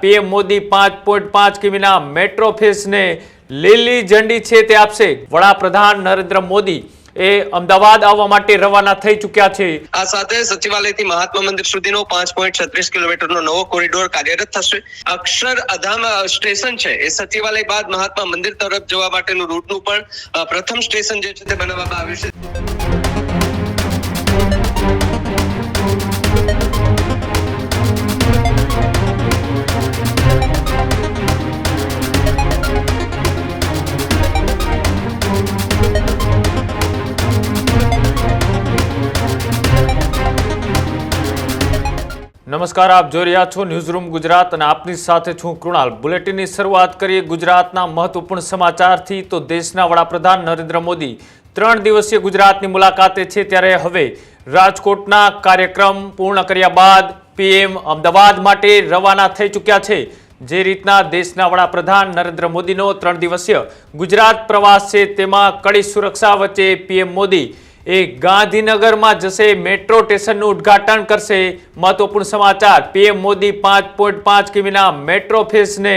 PM Modi 5.5 કિમીના metro ફેસને લીલી ઝંડી છે તે આપશે. વડાપ્રધાન નરેન્દ્ર મોદી એ અમદાવાદ આવવા માટે રવાના થઈ ચૂક્યા છે. આ સાથે સચિવાલયથી મહાત્મા મંદિર સુધીનો 5.36 કિલોમીટરનો નવો કોરિડોર કાર્યરત થશે. અક્ષરધામ સ્ટેશન છે એ સચિવાલય બાદ મહાત્મા મંદિર તરફ જવા માટેનું રૂટનું પણ પ્રથમ સ્ટેશન જે છે તે બનાવવામાં આવ્યું છે. નમસ્કાર, આપ જોઈ રહ્યા છો ન્યૂઝરૂમ ગુજરાત અને આપની સાથે છું કૃણાલ. બુલેટિનની શરૂઆત કરીએ ગુજરાતના મહત્વપૂર્ણ સમાચારથી. તો દેશના વડાપ્રધાન નરેન્દ્ર મોદી 3 દિવસીય ગુજરાતની મુલાકાતે છે, ત્યારે હવે રાજકોટના કાર્યક્રમ પૂર્ણ કર્યા બાદ પીએમ અમદાવાદ માટે રવાના થઈ ચૂક્યા છે. જે રીતના દેશના વડાપ્રધાન નરેન્દ્ર મોદીનો 3 દિવસીય ગુજરાત પ્રવાસ છે, તેમાં કડી સુરક્ષા વચ્ચે પીએમ મોદી એ ગાંધીનગરમાં જશે, મેટ્રો સ્ટેશનનું ઉદ્ઘાટન કરશે. મહત્વપૂર્ણ સમાચાર, પીએમ મોદી 5.5 કિમીના મેટ્રો ફેસને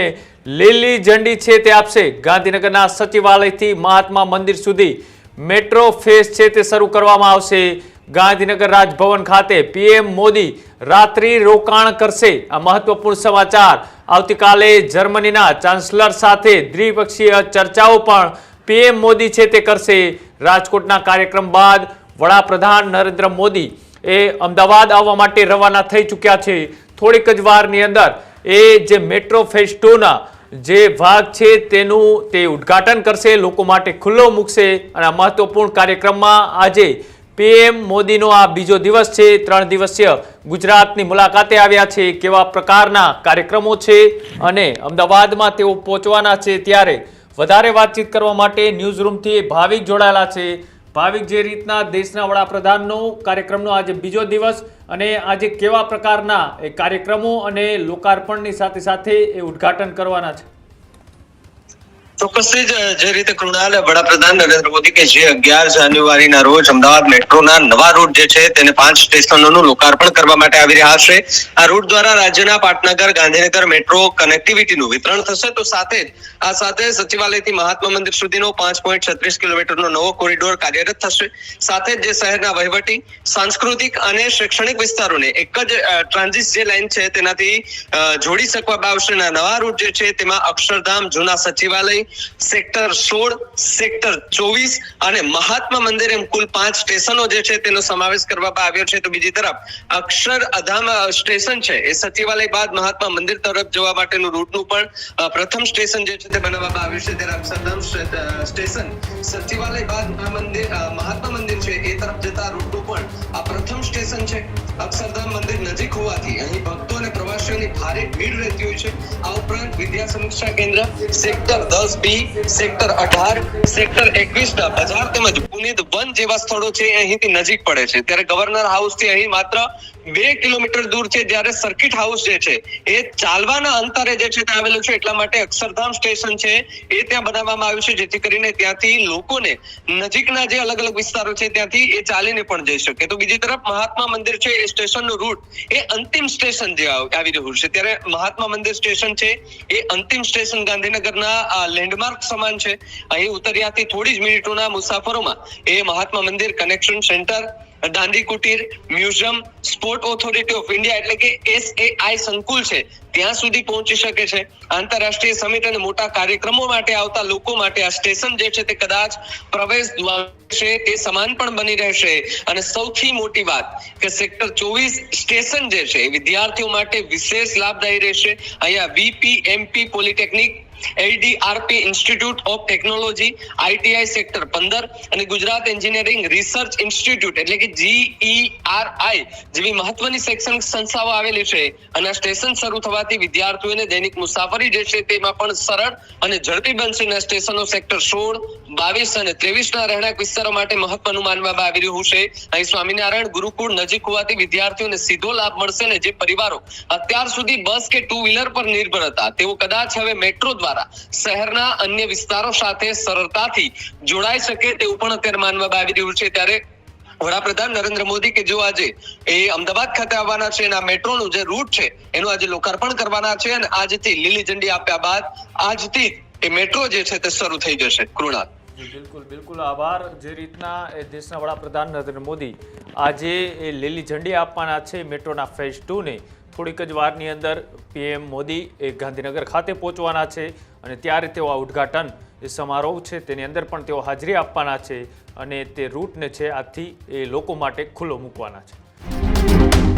લીલી ઝંડી છે તે આપશે. ગાંધીનગરના સચિવાલયથી મહાત્મા મંદિર સુધી મેટ્રો ફેસ છે તે શરૂ કરવામાં આવશે. ગાંધીનગર રાજભવન ખાતે પીએમ મોદી રાત્રિ રોકાણ કરશે. આ મહત્વપૂર્ણ સમાચાર. આવતીકાલે જર્મનીના ચાન્સલર સાથે દ્વિપક્ષીય ચર્ચાઓ પણ પીએમ મોદી છે તે કરશે. રાજકોટના કાર્યક્રમ બાદ વડાપ્રધાન નરેન્દ્ર મોદી એ અમદાવાદ આવવા માટે રવાના થઈ ચૂક્યા છે. થોડીક જ વારની અંદર એ જે મેટ્રો ફેઝ 2ના જે ભાગ છે તેનું તે ઉદ્ઘાટન કરશે, લોકો માટે ખુલ્લો મૂકશે. અને આ મહત્વપૂર્ણ કાર્યક્રમમાં આજે પીએમ મોદીનો આ બીજો દિવસ છે. 3 દિવસીય ગુજરાતની મુલાકાતે આવ્યા છે. કેવા પ્રકારના કાર્યક્રમો છે અને અમદાવાદમાં તેઓ પહોંચવાના છે, ત્યારે વધારે વાતચીત કરવા માટે ન્યૂઝરૂમથી ભાવિક જોડાયેલા છે. ભાવિક, જે રીતના દેશના વડાપ્રધાનનો કાર્યક્રમનો આજે બીજો દિવસ અને આજે કેવા પ્રકારના એ કાર્યક્રમો અને લોકાર્પણની સાથે સાથે એ ઉદ્ઘાટન કરવાના છે? ચોક્કસથી જે રીતે કૃણાલ, વડાપ્રધાન નરેન્દ્ર મોદી કે જે 11 જાન્યુઆરીના રોજ અમદાવાદ મેટ્રોના નવા રૂટ જે છે તેને 5 સ્ટેશનોનું લોકાર્પણ કરવા માટે આવી રહ્યા છે. આ રૂટ દ્વારા રાજ્યના પાટનગર ગાંધીનગર મેટ્રો કનેક્ટિવિટીનું વિતરણ થશે. તો સાથે સચિવાલયથી મહાત્મા મંદિર સુધીનો 5.36 કિલોમીટરનો નવો કોરિડોર કાર્યરત થશે. સાથે જ જે શહેરના વહીવટી, સાંસ્કૃતિક અને શૈક્ષણિક વિસ્તારોને એક જ ટ્રાન્ઝિટ જે લાઇન છે તેનાથી જોડી શકવામાં આવશે. નવા રૂટ જે છે તેમાં અક્ષરધામ, જૂના સચિવાલય, સેક્ટર 16, સેક્ટર 24 અને મહાત્મા મંદિર એમ કુલ 5 સ્ટેશનો જે છે તેનો સમાવેશ કરવામાં આવ્યો છે. તો બીજી તરફ અક્ષરધામ સ્ટેશન છે એ સચિવાલય બાદ મહાત્મા મંદિર તરફ જવા માટેનું રૂટનું પણ પ્રથમ સ્ટેશન જે છે તે બનાવવામાં આવ્યું છે. ત્યારે અક્ષરધામ સ્ટેશન સચિવાલય બાદ મહાત્મા મંદિર છે એ તરફ જતા રૂટનું પણ આ પ્રથમ સ્ટેશન છે. અક્ષરધામ મંદિર નજીક હોવાથી અહીં ભક્તો અને પ્રવાસીઓની ભારે ભીડ રહેતી હોય છે. આ ઉપરાંત વિદ્યા સમીક્ષા કેન્દ્ર, સેક્ટર 10B, સેક્ટર 18, સેક્ટર 21 ના બજાર તેમજ પુનિત વન જેવા સ્થળો છે અહીંથી નજીક પડે છે. ત્યારે ગવર્નર હાઉસ થી અહીં માત્ર 2 કિલોમીટર દૂર છે, જ્યારે સર્કિટ હાઉસ જે છે એ ચાલવાના અંતરે જે છે ત્યાં આવેલું છે. એટલા માટે અક્ષરધામ સ્ટેશન છે એ ત્યાં બનાવવામાં આવ્યું છે, જેથી કરીને ત્યાંથી લોકોને નજીકના જે અલગ અલગ વિસ્તારો છે ત્યાંથી એ ચાલીને પણ જઈ શકે. તો બીજી તરફ મહાત્મા મંદિર છે એ સ્ટેશનનું રૂટ એ અંતિમ સ્ટેશન જે આવી રહ્યું છે. ત્યારે મહાત્મા મંદિર સ્ટેશન છે એ અંતિમ સ્ટેશન ગાંધીનગરના લેન્ડમાર્ક સમાન છે. અહીં ઉતર્યાથી થોડી જ મિનિટોના મુસાફરોમાં એ Mahatma Mandir connection centre, Dandi Kutir, museum, sport authority of India એટલે કે SAI સંકુલ છે ત્યાં સુધી પહોંચી શકે છે. આંતરરાષ્ટ્રીય સમિટ અને મોટા કાર્યક્રમો માટે આવતા લોકો માટે આ સ્ટેશન જે છે તે કદાચ પ્રવેશ દ્વાર છે તે સમાન પણ બની રહેશે. અને સૌથી મોટી વાત કે સેક્ટર 24 સ્ટેશન જે છે વિદ્યાર્થીઓ માટે વિશેષ લાભદાયી રહેશે. અહીંયા VPMP polytechnic, LDRP institute of technology, ITI sector 15 અને ગુજરાત એન્જિનિયરિંગ રિસર્ચ ઇન્સ્ટિટ્યૂટ એટલે કે GERI જેવી મહત્વની શૈક્ષણિક સંસ્થાઓ આવેલી છે. અને આ સ્ટેશન શરૂ થવાથી વિદ્યાર્થીઓને દૈનિક મુસાફરી જે છે તેમાં પણ સરળ અને ઝડપી બનશે. સ્ટેશનો સેક્ટર 16, 22 અને 23 ના રહેણાંક વિસ્તારો માટે મહત્વનું માનવામાં આવી રહ્યું છે. અહીં સ્વામિનારાયણ ગુરુકુળ નજીક હોવાથી વિદ્યાર્થીઓને સીધો લાભ મળશે. ને જે પરિવારો અત્યાર સુધી બસ કે 2 વ્હીલર પર નિર્ભર હતા તેઓ કદાચ હવે મેટ્રો દ્વારા શહેરના અન્ય વિસ્તારો સાથે સરળતાથી જોડાઈ શકે તેવું પણ અત્યારે માનવામાં આવી રહ્યું છે. ત્યારે વડાપ્રધાન નરેન્દ્ર મોદી કે જેઓ આજે એ અમદાવાદ ખાતે આવવાના છે અને આ મેટ્રોનું જે રૂટ છે એનું આજે લોકાર્પણ કરવાના છે અને આજથી લીલી ઝંડી આપ્યા બાદ આજથી એ મેટ્રો જે છે તે શરૂ થઈ જશે. કૃણાલ. બિલકુલ બિલકુલ આભાર. જે રીતના એ દેશના વડાપ્રધાન નરેન્દ્ર મોદી આજે એ લીલી ઝંડી આપવાના છે મેટ્રોના ફેઝ 2 ને, થોડીક જ વારની અંદર પીએમ મોદી એ ગાંધીનગર ખાતે પહોંચવાના છે અને ત્યારે તેઓ આ ઉદ્ઘાટન એ સમારોહ છે તેની અંદર પણ તેઓ હાજરી આપવાના છે અને તે રૂટને છે આજથી એ લોકો માટે ખુલ્લો મૂકવાના છે.